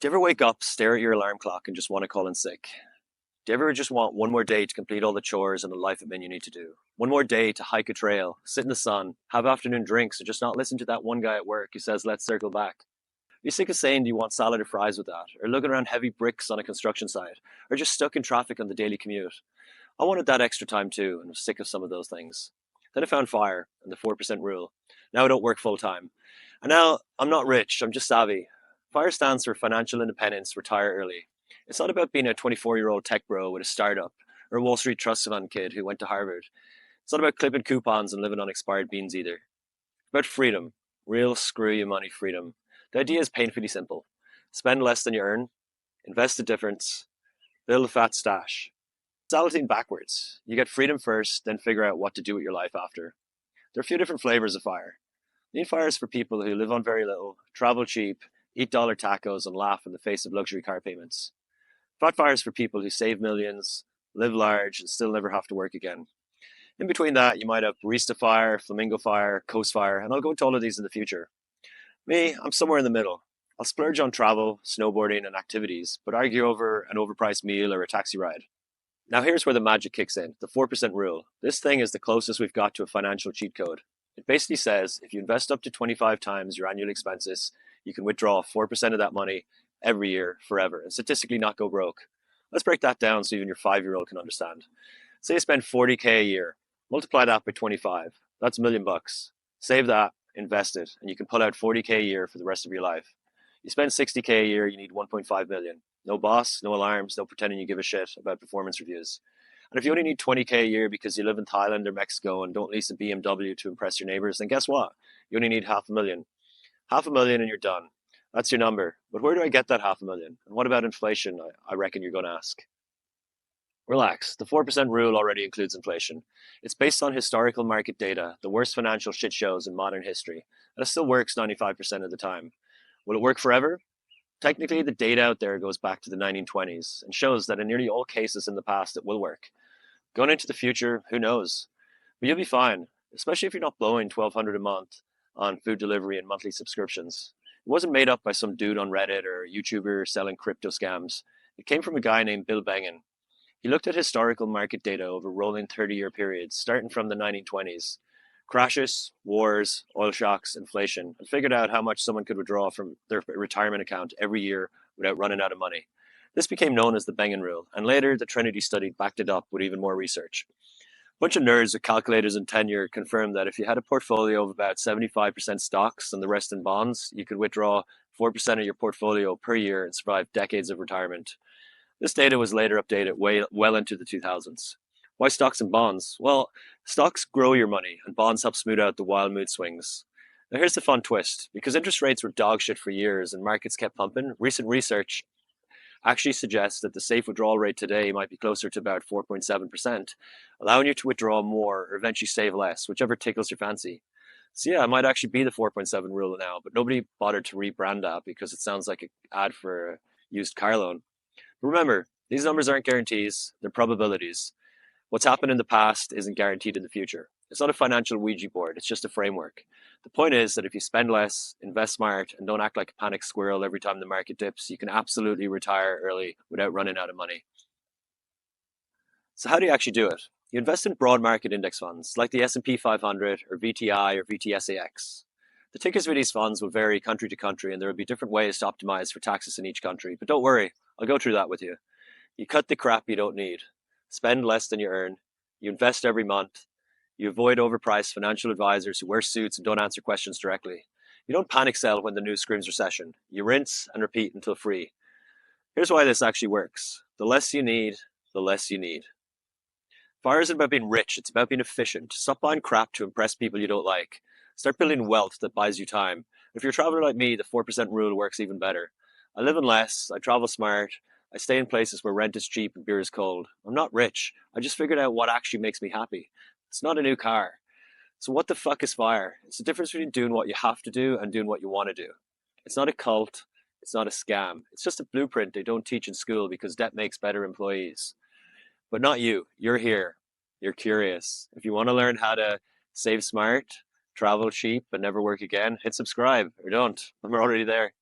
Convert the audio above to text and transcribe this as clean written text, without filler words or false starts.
Do you ever wake up, stare at your alarm clock, and just want to call in sick? Do you ever just want one more day to complete all the chores and the life admin you need to do? One more day to hike a trail, sit in the sun, have afternoon drinks, and just not listen to that one guy at work who says, let's circle back? Are you sick of saying, do you want salad or fries with that? Or looking around heavy bricks on a construction site? Or just stuck in traffic on the daily commute? I wanted that extra time too, and was sick of some of those things. Then I found FIRE and the 4% rule. Now I don't work full time. And now I'm not rich, I'm just savvy. FIRE stands for Financial Independence, Retire Early. It's not about being a 24-year-old tech bro with a startup or a Wall Street trust fund kid who went to Harvard. It's not about clipping coupons and living on expired beans either. It's about freedom, real screw you money freedom. The idea is painfully simple. Spend less than you earn, invest the difference, build a fat stash. It's Aladdin backwards. You get freedom first, then figure out what to do with your life after. There are a few different flavors of FIRE. Lean FIRE is for people who live on very little, travel cheap, eat dollar tacos, and laugh in the face of luxury car payments. Fat FIRE is for people who save millions, live large, and still never have to work again. In between that, you might have Barista FIRE, Flamingo FIRE, Coast FIRE, and I'll go into all of these in the future. Me, I'm somewhere in the middle. I'll splurge on travel, snowboarding, and activities, but argue over an overpriced meal or a taxi ride. Now here's where the magic kicks in, the 4% rule. This thing is the closest we've got to a financial cheat code. It basically says if you invest up to 25 times your annual expenses, you can withdraw 4% of that money every year forever and statistically not go broke. Let's break that down so even your 5-year-old can understand. Say you spend 40K a year, multiply that by 25. That's $1 million. Save that, invest it, and you can pull out 40K a year for the rest of your life. You spend 60K a year, you need 1.5 million. No boss, no alarms, no pretending you give a shit about performance reviews. And if you only need 20K a year because you live in Thailand or Mexico and don't lease a BMW to impress your neighbors, then guess what? You only need $500,000. $500,000 and you're done. That's your number. But where do I get that $500,000? And what about inflation? I reckon you're going to ask. Relax. The 4% rule already includes inflation. It's based on historical market data, the worst financial shit shows in modern history, and it still works 95% of the time. Will it work forever? Technically, the data out there goes back to the 1920s and shows that in nearly all cases in the past it will work. Going into the future, who knows? But you'll be fine, especially if you're not blowing $1,200 a month on food delivery and monthly subscriptions. It wasn't made up by some dude on Reddit or a YouTuber selling crypto scams. It came from a guy named Bill Bengen. He looked at historical market data over rolling 30-year periods, starting from the 1920s. Crashes, wars, oil shocks, inflation, and figured out how much someone could withdraw from their retirement account every year without running out of money. This became known as the Bengen Rule, and later the Trinity study backed it up with even more research. A bunch of nerds with calculators and tenure confirmed that if you had a portfolio of about 75% stocks and the rest in bonds, you could withdraw 4% of your portfolio per year and survive decades of retirement. This data was later updated well into the 2000s. Why stocks and bonds? Well, stocks grow your money and bonds help smooth out the wild mood swings. Now here's the fun twist. Because interest rates were dog shit for years and markets kept pumping, recent research actually suggests that the safe withdrawal rate today might be closer to about 4.7%, allowing you to withdraw more or eventually save less, whichever tickles your fancy. So yeah, it might actually be the 4.7 rule now, but nobody bothered to rebrand that because it sounds like an ad for a used car loan. But remember, these numbers aren't guarantees, they're probabilities. What's happened in the past isn't guaranteed in the future. It's not a financial Ouija board, it's just a framework. The point is that if you spend less, invest smart, and don't act like a panicked squirrel every time the market dips, you can absolutely retire early without running out of money. So how do you actually do it? You invest in broad market index funds like the S&P 500 or VTI or VTSAX. The tickers for these funds will vary country to country and there will be different ways to optimize for taxes in each country. But don't worry, I'll go through that with you. You cut the crap you don't need. Spend less than you earn. You invest every month. You avoid overpriced financial advisors who wear suits and don't answer questions directly. You don't panic sell when the news screams recession. You rinse and repeat until free. Here's why this actually works. The less you need, the less you need. FIRE isn't about being rich, it's about being efficient. Stop buying crap to impress people you don't like. Start building wealth that buys you time. If you're a traveler like me, the 4% rule works even better. I live in less, I travel smart, I stay in places where rent is cheap and beer is cold. I'm not rich. I just figured out what actually makes me happy. It's not a new car. So what the fuck is FIRE? It's the difference between doing what you have to do and doing what you want to do. It's not a cult. It's not a scam. It's just a blueprint they don't teach in school because debt makes better employees. But not you. You're here. You're curious. If you want to learn how to save smart, travel cheap, and never work again, hit subscribe or don't. I'm already there.